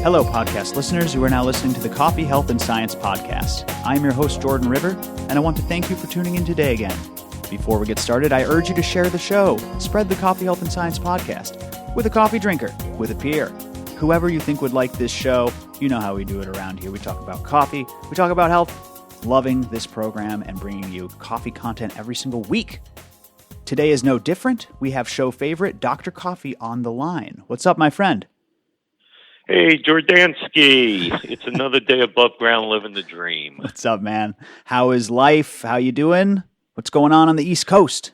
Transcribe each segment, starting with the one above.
Hello, podcast listeners. You are now listening to the Coffee, Health, and Science Podcast. I'm your host, Jordan River, and I want to thank you for tuning in today again. Before we get started, I urge you to share the show. Spread the Coffee, Health, and Science Podcast with a coffee drinker, with a peer, whoever you think would like this show. You know how we do it around here. We talk about coffee, we talk about health, loving this program, and bringing you coffee content every single week. Today is no different. We have show favorite Dr. Coffee on the line. What's up, my friend? Hey, Jordansky. It's another day above ground living the dream. What's up, man? How is life? How you doing? What's going on the East Coast?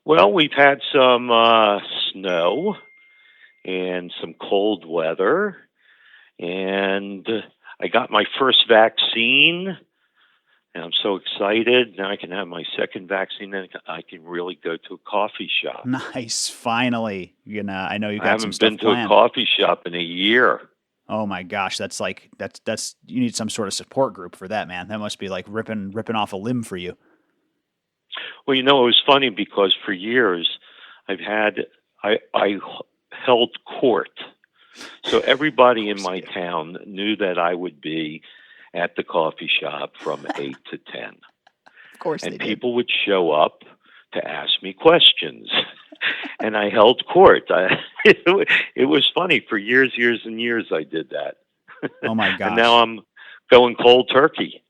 Well, we've had some snow and some cold weather, and I got my first vaccine, and I'm so excited. Now I can have my second vaccine, and I can really go to a coffee shop. Nice, finally. I know you got some I stuff haven't been to planned. a coffee shop in a year. Oh my gosh, that's you need some sort of support group for that, man. That must be like ripping off a limb for you. Well, it was funny because for years I held court. So everybody in my town knew that I would be at the coffee shop from 8 to 10. Of course they and did. People would show up to ask me questions. And I held court. It was funny. For years and years I did that. Oh my gosh. And now I'm going cold turkey.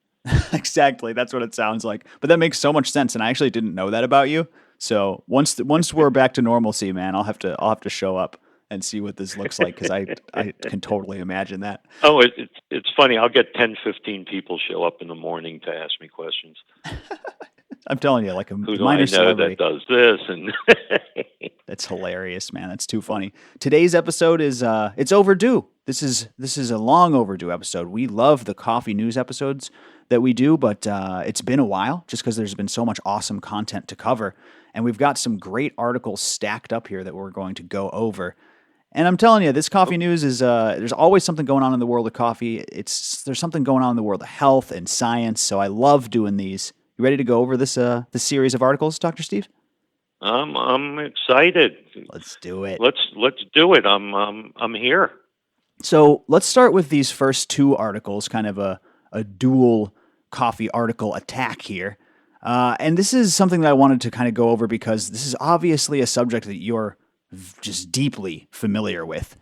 Exactly. That's what it sounds like. But that makes so much sense, and I actually didn't know that about you. So once we're back to normalcy, man, I'll have to show up and see what this looks like, because I can totally imagine that. Oh, it's funny. I'll get 10, 15 people show up in the morning to ask me questions. I'm telling you, like a Who do minor I know celebrity that does this? And that's hilarious, man. That's too funny. Today's episode is it's overdue. This is a long overdue episode. We love the coffee news episodes that we do, but it's been a while just because there's been so much awesome content to cover, and we've got some great articles stacked up here that we're going to go over. And I'm telling you, this coffee news is there's always something going on in the world of coffee. There's something going on in the world of health and science. So I love doing these. You ready to go over this series of articles, Dr. Steve? I'm excited. Let's do it. Let's do it. I'm here. So let's start with these first two articles, kind of a dual coffee article attack here. And this is something that I wanted to kind of go over because this is obviously a subject that you're just deeply familiar with.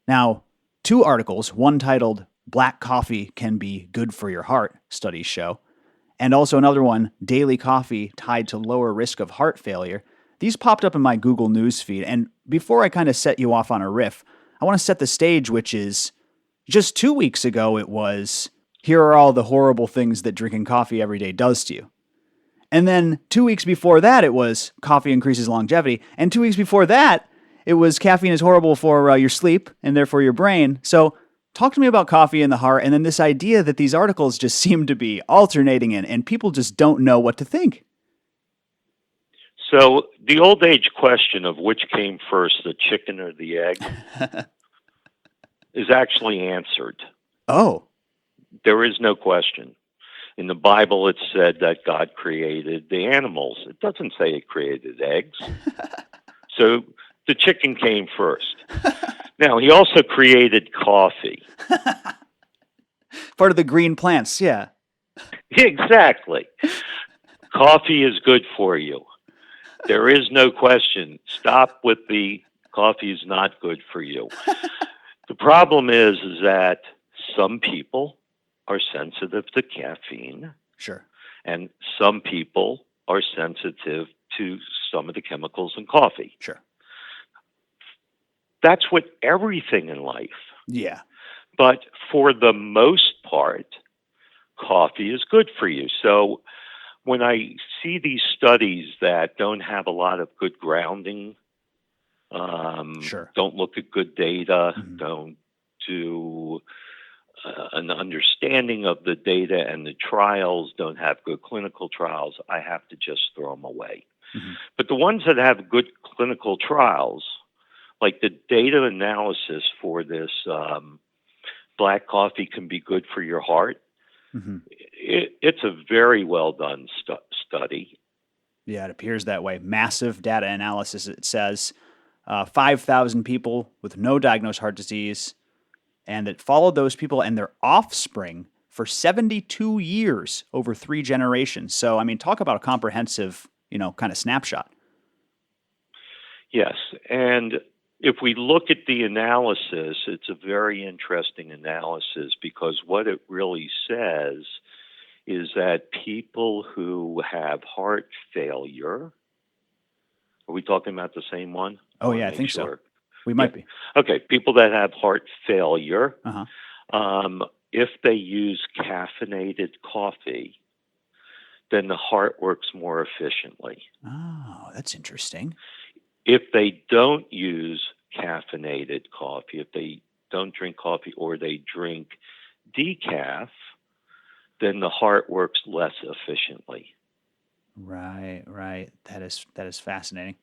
Now, two articles, one titled "Black Coffee Can Be Good for Your Heart," studies show, and also another one, "Daily Coffee Tied to Lower Risk of Heart Failure." These popped up in my Google News feed, and before I kind of set you off on a riff, I want to set the stage, which is just 2 weeks ago it was, here are all the horrible things that drinking coffee every day does to you. And then 2 weeks before that, it was coffee increases longevity. And 2 weeks before that, it was caffeine is horrible for your sleep and therefore your brain. So talk to me about coffee and the heart, and then this idea that these articles just seem to be alternating in, and people just don't know what to think. So the old age question of which came first, the chicken or the egg, is actually answered. Oh. There is no question. In the Bible, it said that God created the animals. It doesn't say it created eggs. So the chicken came first. Now, he also created coffee. Part of the green plants, yeah. Exactly. Coffee is good for you. There is no question. Stop with the coffee is not good for you. The problem is that some people are sensitive to caffeine. Sure. And some people are sensitive to some of the chemicals in coffee. Sure. That's with everything in life. Yeah. But for the most part, coffee is good for you. So when I see these studies that don't have a lot of good grounding, Sure. don't look at good data, Mm-hmm. don't do an understanding of the data and the trials, don't have good clinical trials, I have to just throw them away. Mm-hmm. But the ones that have good clinical trials, like the data analysis for this black coffee can be good for your heart, Mm-hmm. it's a very well done study. Yeah, it appears that way. Massive data analysis. It says 5,000 people with no diagnosed heart disease, and it followed those people and their offspring for 72 years over 3 generations. So, I mean, talk about a comprehensive, kind of snapshot. Yes, and if we look at the analysis, it's a very interesting analysis because what it really says is that people who have heart failure, are we talking about the same one? Oh, yeah, I think so. We might be. Okay, people that have heart failure, Uh-huh. If they use caffeinated coffee, then the heart works more efficiently. Oh, that's interesting. If they don't use caffeinated coffee, if they don't drink coffee or they drink decaf, then the heart works less efficiently. Right. That is fascinating.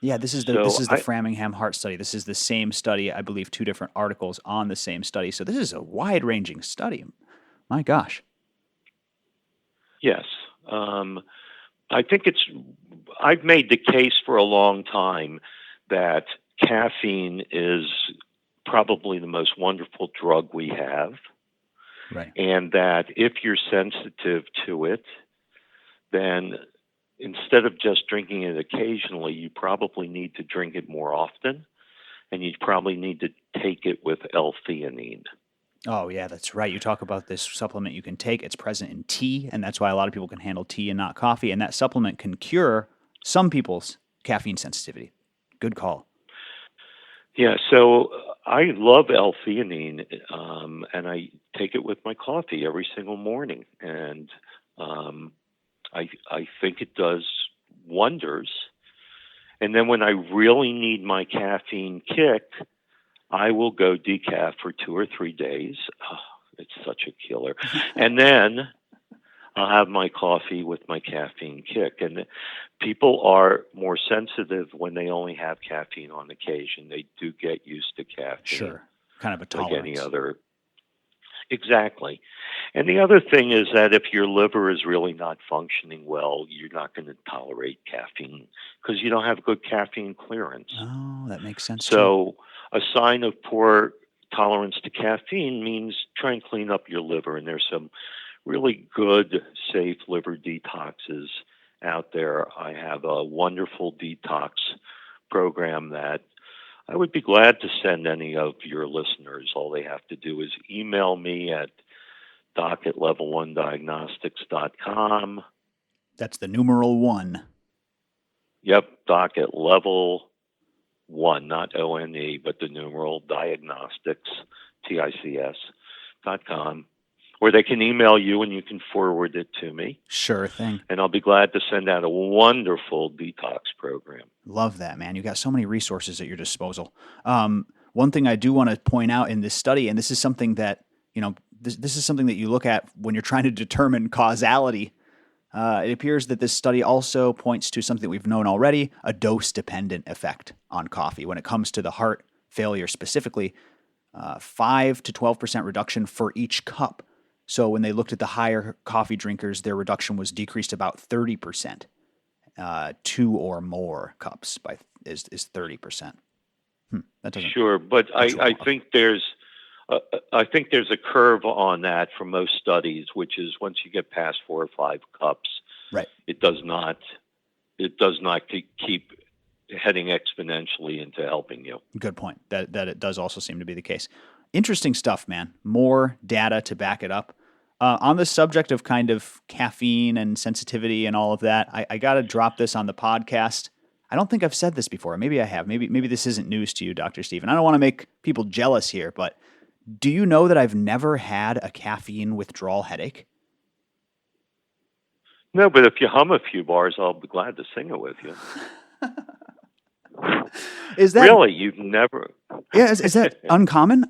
Yeah, this is So the Framingham heart study. This is the same study, I believe, 2 different articles on the same study. So this is a wide-ranging study. My gosh. yes, I think I've made the case for a long time that caffeine is probably the most wonderful drug we have. Right. And that if you're sensitive to it, then instead of just drinking it occasionally, you probably need to drink it more often, and you probably need to take it with L-theanine. Oh, yeah, that's right. You talk about this supplement you can take. It's present in tea, and that's why a lot of people can handle tea and not coffee. And that supplement can cure some people's caffeine sensitivity. Good call. Yeah, so I love L-theanine, and I take it with my coffee every single morning, and I think it does wonders. And then when I really need my caffeine kick, I will go decaf for 2 or 3 days. Oh, it's such a killer. And then I'll have my coffee with my caffeine kick. And people are more sensitive when they only have caffeine on occasion. They do get used to caffeine. Sure. Kind of a tolerance. Like any other. Exactly. And the other thing is that if your liver is really not functioning well, you're not going to tolerate caffeine because you don't have good caffeine clearance. Oh, that makes sense. So a sign of poor tolerance to caffeine means try and clean up your liver. And there's some really good, safe liver detoxes out there. I have a wonderful detox program that I would be glad to send any of your listeners. All they have to do is email me at doc@level1diagnostics.com. That's the numeral 1. Yep, doc@level1, not O-N-E, but the numeral diagnostics, TICS.com. Or they can email you and you can forward it to me. Sure thing. And I'll be glad to send out a wonderful detox program. Love that, man. You got so many resources at your disposal. One thing I do want to point out in this study, and this is something that, this is something that you look at when you're trying to determine causality. It appears that this study also points to something we've known already, a dose-dependent effect on coffee. When it comes to the heart failure specifically, 5 to 12% reduction for each cup. So when they looked at the higher coffee drinkers, their reduction was decreased about 30%. 2 or more cups is 30%. That doesn't. Sure, but I think there's a curve on that for most studies, which is once you get past 4 or 5 cups, right, it does not keep heading exponentially into helping you. Good point. That it does also seem to be the case. Interesting stuff, man. More data to back it up. On the subject of kind of caffeine and sensitivity and all of that, I got to drop this on the podcast. I don't think I've said this before. Maybe I have. Maybe this isn't news to you, Dr. Stephen. I don't want to make people jealous here, but do you know that I've never had a caffeine withdrawal headache? No, but if you hum a few bars, I'll be glad to sing it with you. Is that really? You've never? Yeah, is that uncommon?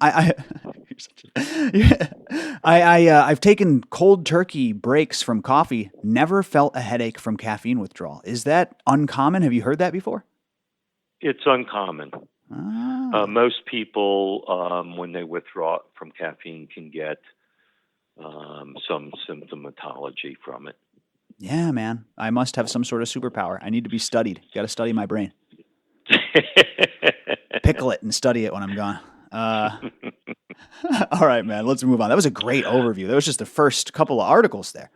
I've taken cold turkey breaks from coffee. Never felt a headache from caffeine withdrawal. Is that uncommon? Have you heard that before? It's uncommon. Most people, when they withdraw from caffeine, can get some symptomatology from it. Yeah, man. I must have some sort of superpower. I need to be studied. Got to study my brain. Pickle it and study it when I'm gone. All right, man. Let's move on. That was a great overview. That was just the first couple of articles there.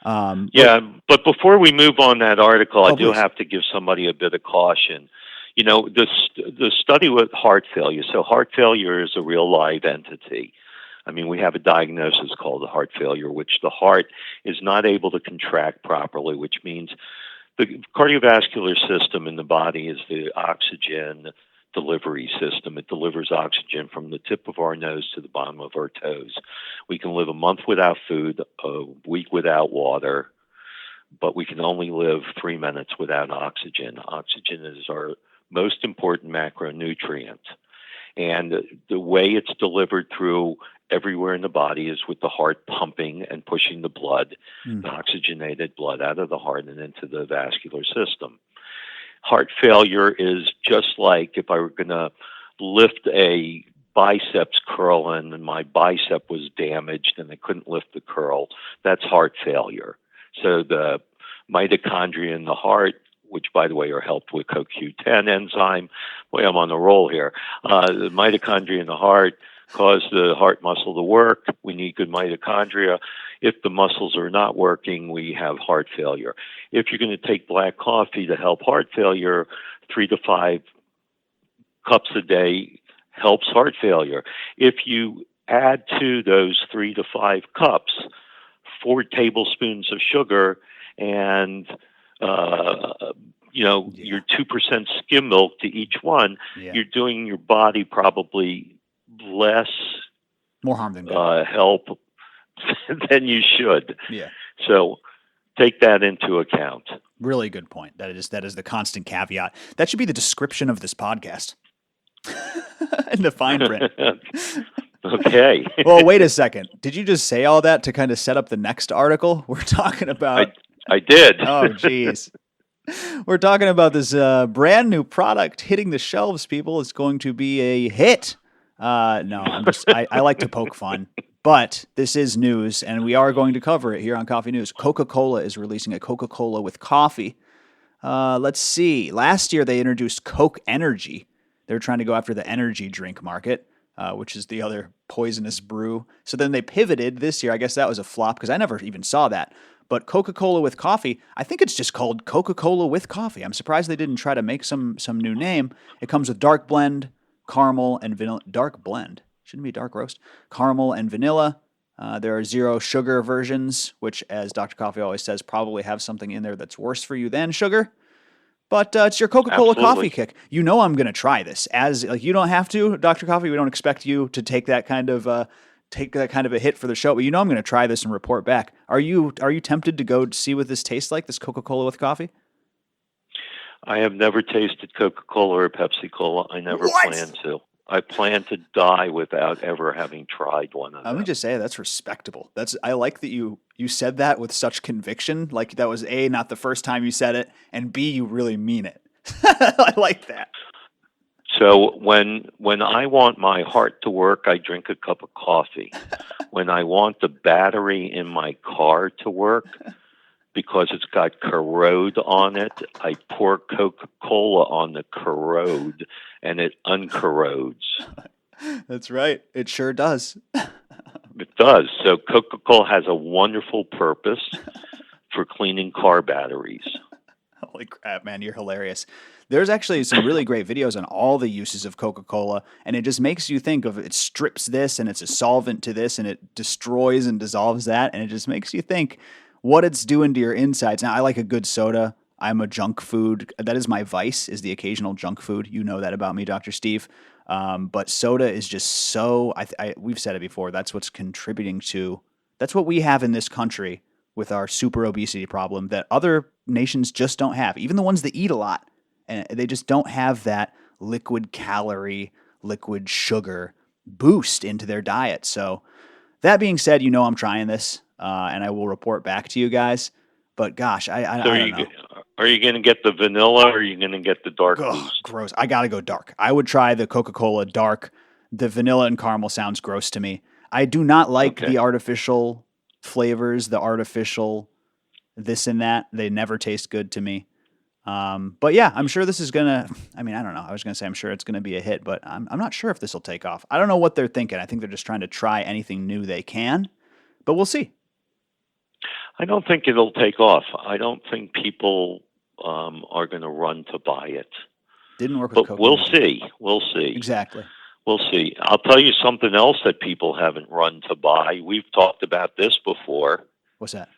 Yeah, but before we move on that article, I do please. have to give somebody a bit of caution. You know, the study with heart failure. So heart failure is a real live entity. I mean, we have a diagnosis called heart failure, which the heart is not able to contract properly, which means the cardiovascular system in the body is the oxygen delivery system. It delivers oxygen from the tip of our nose to the bottom of our toes. We can live a month without food, a week without water, but we can only live 3 minutes without oxygen. Oxygen is our most important macronutrient. And the way it's delivered through everywhere in the body is with the heart pumping and pushing the blood, the oxygenated blood out of the heart and into the vascular system. Heart failure is just like if I were going to lift a biceps curl and my bicep was damaged and I couldn't lift the curl. That's heart failure. So the mitochondria in the heart, which, by the way, are helped with CoQ10 enzyme. Boy, I'm on a roll here. The mitochondria in the heart cause the heart muscle to work. We need good mitochondria. If the muscles are not working, we have heart failure. If you're going to take black coffee to help heart failure, 3 to 5 cups a day helps heart failure. If you add to those 3 to 5 cups 4 tablespoons of sugar and your 2% skim milk to each one, you're doing your body probably less more harm than good. Help than you should. Yeah. So take that into account. Really good point. That is the constant caveat. That should be the description of this podcast. In the fine print. Okay. Well, wait a second. Did you just say all that to kind of set up the next article? We're talking about... I did. Oh, geez. We're talking about this brand new product hitting the shelves, people. It's going to be a hit. No, I like to poke fun. But this is news, and we are going to cover it here on Coffee News. Coca-Cola is releasing a Coca-Cola with coffee. Let's see. Last year, they introduced Coke Energy. They're trying to go after the energy drink market, which is the other poisonous brew. So then they pivoted this year. I guess that was a flop because I never even saw that. But Coca-Cola with coffee, I think it's just called Coca-Cola with coffee. I'm surprised they didn't try to make some new name. It comes with dark blend, caramel, and vanilla. Dark blend. Shouldn't be dark roast. Caramel and vanilla. There are 0 sugar versions, which, as Dr. Coffee always says, probably have something in there that's worse for you than sugar. But it's your Coca-Cola coffee kick. You know I'm going to try this. You don't have to, Dr. Coffee. We don't expect you to take that kind of a hit for the show. But you know I'm going to try this and report back. Are you tempted to go see what this tastes like? This Coca-Cola with coffee? I have never tasted Coca-Cola or Pepsi Cola. I never plan to. I plan to die without ever having tried one of them. Let me just say that's respectable. I like that you said that with such conviction. Like that was A, not the first time you said it, and B, you really mean it. I like that. So when I want my heart to work, I drink a cup of coffee. When I want the battery in my car to work, because it's got corrode on it, I pour Coca-Cola on the corrode, and it uncorrodes. That's right. It sure does. It does. So Coca-Cola has a wonderful purpose for cleaning car batteries. Holy crap, man, you're hilarious. There's actually some really great videos on all the uses of Coca-Cola, and it just makes you think of it strips this, and it's a solvent to this, and it destroys and dissolves that, and it just makes you think what it's doing to your insides. Now, I like a good soda. I'm a junk food. That is my vice, is the occasional junk food. You know that about me, Dr. Steve. But soda is just so, we've said it before, that's what's contributing to, that's what we have in this country with our super obesity problem that other nations just don't have. Even the ones that eat a lot, and they just don't have that liquid calorie, liquid sugar boost into their diet. So that being said, you know I'm trying this. And I will report back to you guys. But gosh, I don't know. Are you going to get the vanilla or are you going to get the dark boost? Gross. I got to go dark. I would try the Coca-Cola dark. The vanilla and caramel sounds gross to me. I do not like the artificial flavors, the artificial this and that. They never taste good to me. But yeah, I'm sure this is gonna. I mean, I don't know. I was gonna say I'm sure it's gonna be a hit, but I'm not sure if this will take off. I don't know what they're thinking. I think they're just trying to try anything new they can, but we'll see. I don't think it'll take off. I don't think people are going to run to buy it. Didn't work with But Coke. we'll see. We'll see. Exactly. We'll see. I'll tell you something else that people haven't run to buy. We've talked about this before. What's that?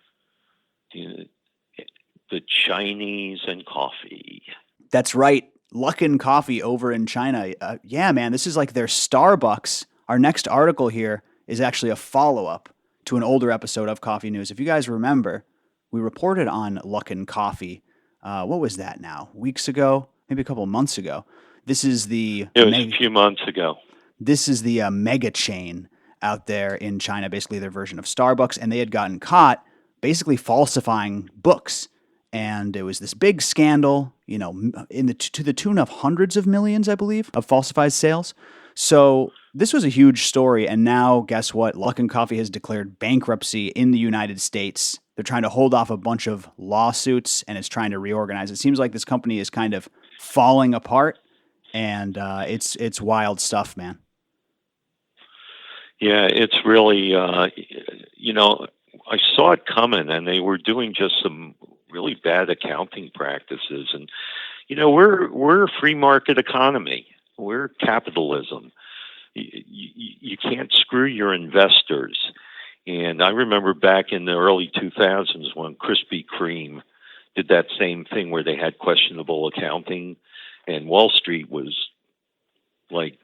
The Chinese and coffee. That's right. Luckin Coffee over in China. Yeah, man, this is like their Starbucks. Our next article here is actually a follow-up to an older episode of Coffee News. If you guys remember, we reported on Luckin Coffee. What was that now? Weeks ago? Maybe a couple of months ago. This is the... It was a few months ago. This is the mega chain out there in China, basically their version of Starbucks, and they had gotten caught basically falsifying books. And it was this big scandal, you know, to the tune of hundreds of millions, I believe, of falsified sales. So this was a huge story. And now, guess what? Luckin Coffee has declared bankruptcy in the United States. They're trying to hold off a bunch of lawsuits and it's trying to reorganize. It seems like this company is kind of falling apart, and it's wild stuff, man. Yeah, it's really, you know, I saw it coming, and they were doing just some really bad accounting practices. And you know, we're a free market economy. We're capitalism. You can't screw your investors. And I remember back in the early 2000s when Krispy Kreme did that same thing where they had questionable accounting, and Wall Street was like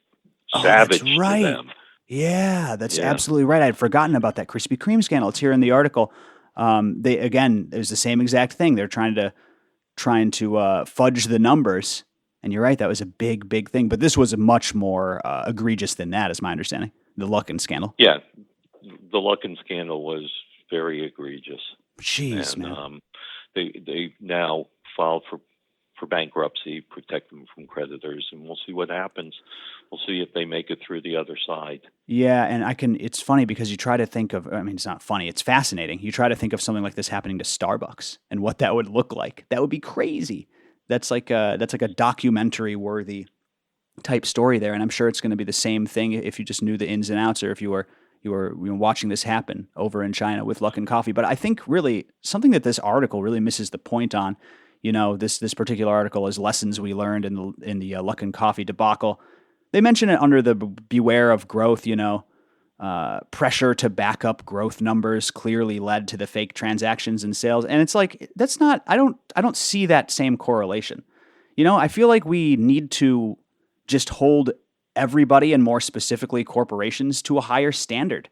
savage That's right. to them. Yeah, that's absolutely right. I'd forgotten about that Krispy Kreme scandal. It's here in the article. There's the same exact thing. They're trying to fudge the numbers. And you're right, that was a big, big thing. But this was much more egregious than that, is my understanding. The Luckin scandal. Yeah, the Luckin scandal was very egregious. Jeez, and, man. They now filed for bankruptcy, protect them from creditors, and we'll see what happens. We'll see if they make it through the other side. Yeah, and it's funny because you try to think of, I mean, it's not funny, it's fascinating. You try to think of something like this happening to Starbucks and what that would look like. That would be crazy. That's like a documentary worthy type story there, and I'm sure it's going to be the same thing if you just knew the ins and outs, or if you were watching this happen over in China with Luckin Coffee. But I think really something that this article really misses the point on, you know, this particular article is lessons we learned in the Luckin Coffee debacle. They mention it under the beware of growth, you know, pressure to back up growth numbers clearly led to the fake transactions and sales. And it's like, that's not, I don't see that same correlation. You know, I feel like we need to just hold everybody, and more specifically corporations, to a higher standard.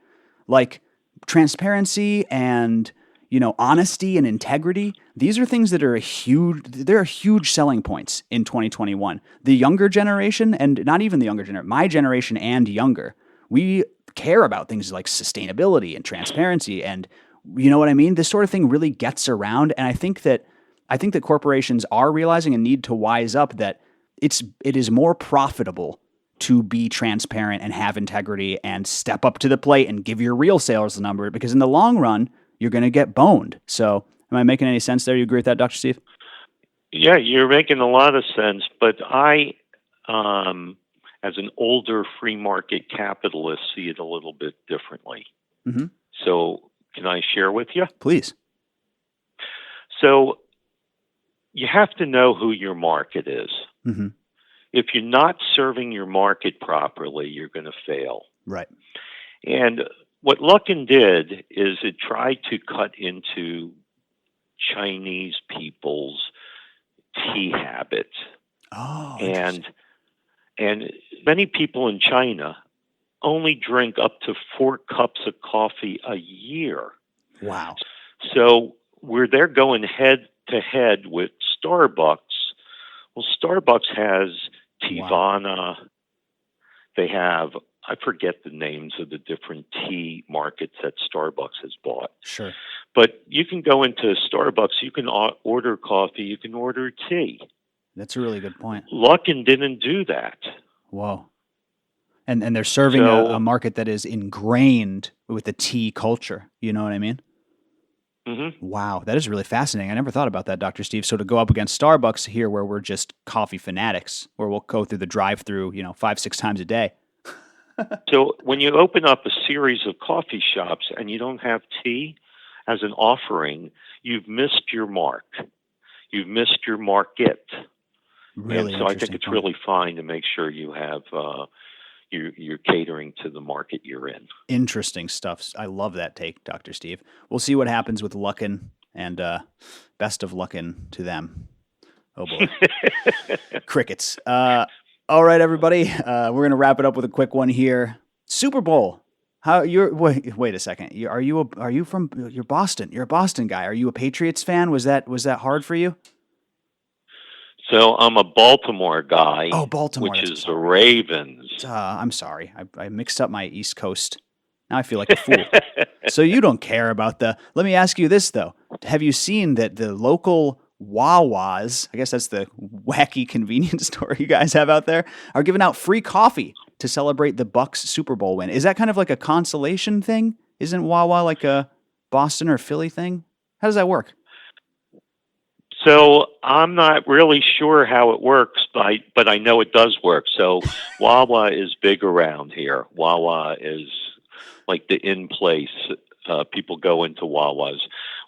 Like transparency and, you know, honesty and integrity. These are things that are huge selling points in 2021. The younger generation, and not even the younger generation, my generation and younger, we care about things like sustainability and transparency, and you know what I mean? This sort of thing really gets around, and I think that corporations are realizing and need to wise up that it is more profitable to be transparent and have integrity and step up to the plate and give your real sales number, because in the long run, you're going to get boned. So am I making any sense there? You agree with that, Dr. Steve? Yeah, you're making a lot of sense, but I, as an older free market capitalist, see it a little bit differently. Mm-hmm. So can I share with you? Please. So you have to know who your market is. Mm-hmm. If you're not serving your market properly, you're going to fail. Right. And what Luckin did is it tried to cut into Chinese people's tea habits. Oh, and many people in China only drink up to 4 cups of coffee a year. Wow. So where they're going head to head with Starbucks, well, Starbucks has Teavana. Wow. They have, I forget the names of the different tea markets that Starbucks has bought. Sure. But you can go into Starbucks, you can order coffee, you can order tea. That's a really good point. Luckin didn't do that. Whoa. And they're serving a market that is ingrained with the tea culture. You know what I mean? Wow, that is really fascinating. I never thought about that, Dr. Steve. So to go up against Starbucks here, where we're just coffee fanatics, where we'll go through the drive-through, 5, 6 times a day. So when you open up a series of coffee shops and you don't have tea as an offering, you've missed your mark. You've missed your market. Really, and so I think it's really fine to make sure you have you're catering to the market you're in. Interesting stuff. I love that take, Dr. Steve. We'll see what happens with Luckin, and best of Luckin to them. Oh boy, crickets. All right, everybody. We're gonna wrap it up with a quick one here. Super Bowl. How you're? Wait a second. Are you from? You're Boston. You're a Boston guy. Are you a Patriots fan? Was that hard for you? So I'm a Baltimore guy. Oh, Baltimore, which is the Ravens. I'm sorry. I mixed up my East Coast. Now I feel like a fool. So you don't care about the... Let me ask you this, though. Have you seen that the local Wawas, I guess that's the wacky convenience store you guys have out there, are giving out free coffee to celebrate the Bucs Super Bowl win? Is that kind of like a consolation thing? Isn't Wawa like a Boston or Philly thing? How does that work? So I'm not really sure how it works, but I know it does work. So Wawa is big around here. Wawa is like the in place. People go into Wawas.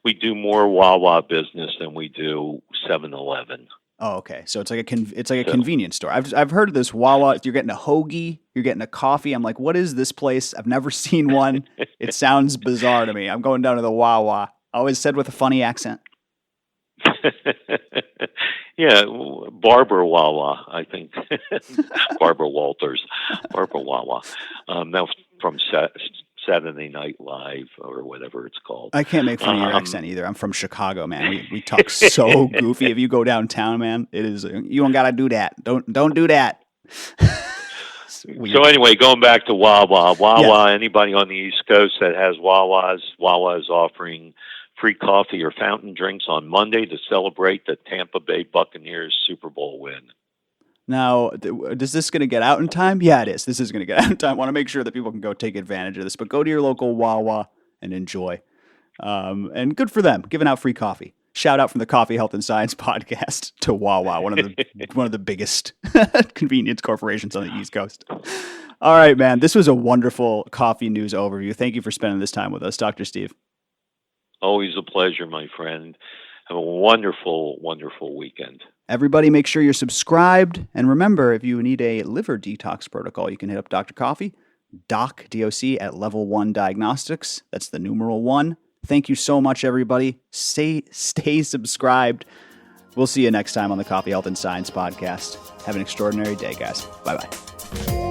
We do more Wawa business than we do 7-Eleven. Oh, okay. So it's like a convenience store. I've heard of this Wawa. You're getting a hoagie. You're getting a coffee. I'm like, what is this place? I've never seen one. It sounds bizarre to me. I'm going down to the Wawa. Always said with a funny accent. Yeah, Barbara Wawa, I think. Barbara Walters. Barbara Wawa. Now from Saturday Night Live or whatever it's called. I can't make fun of your accent either. I'm from Chicago, man. We talk so goofy. If you go downtown, man, it is. You don't gotta do that. Don't do that. So anyway, going back to Wawa. Yeah. Anybody on the East Coast that has Wawa is offering free coffee or fountain drinks on Monday to celebrate the Tampa Bay Buccaneers Super Bowl win. Now, is this going to get out in time? Yeah, it is. This is going to get out in time. I want to make sure that people can go take advantage of this. But go to your local Wawa and enjoy. And good for them, giving out free coffee. Shout out from the Coffee, Health, and Science podcast to Wawa, one of the biggest convenience corporations on the East Coast. All right, man. This was a wonderful coffee news overview. Thank you for spending this time with us, Dr. Steve. Always a pleasure, my friend. Have a wonderful, wonderful weekend. Everybody make sure you're subscribed. And remember, if you need a liver detox protocol, you can hit up Dr. Coffee, Doc, D-O-C, at Level 1 Diagnostics. That's the numeral 1. Thank you so much, everybody. Stay subscribed. We'll see you next time on the Coffee, Health, and Science podcast. Have an extraordinary day, guys. Bye-bye.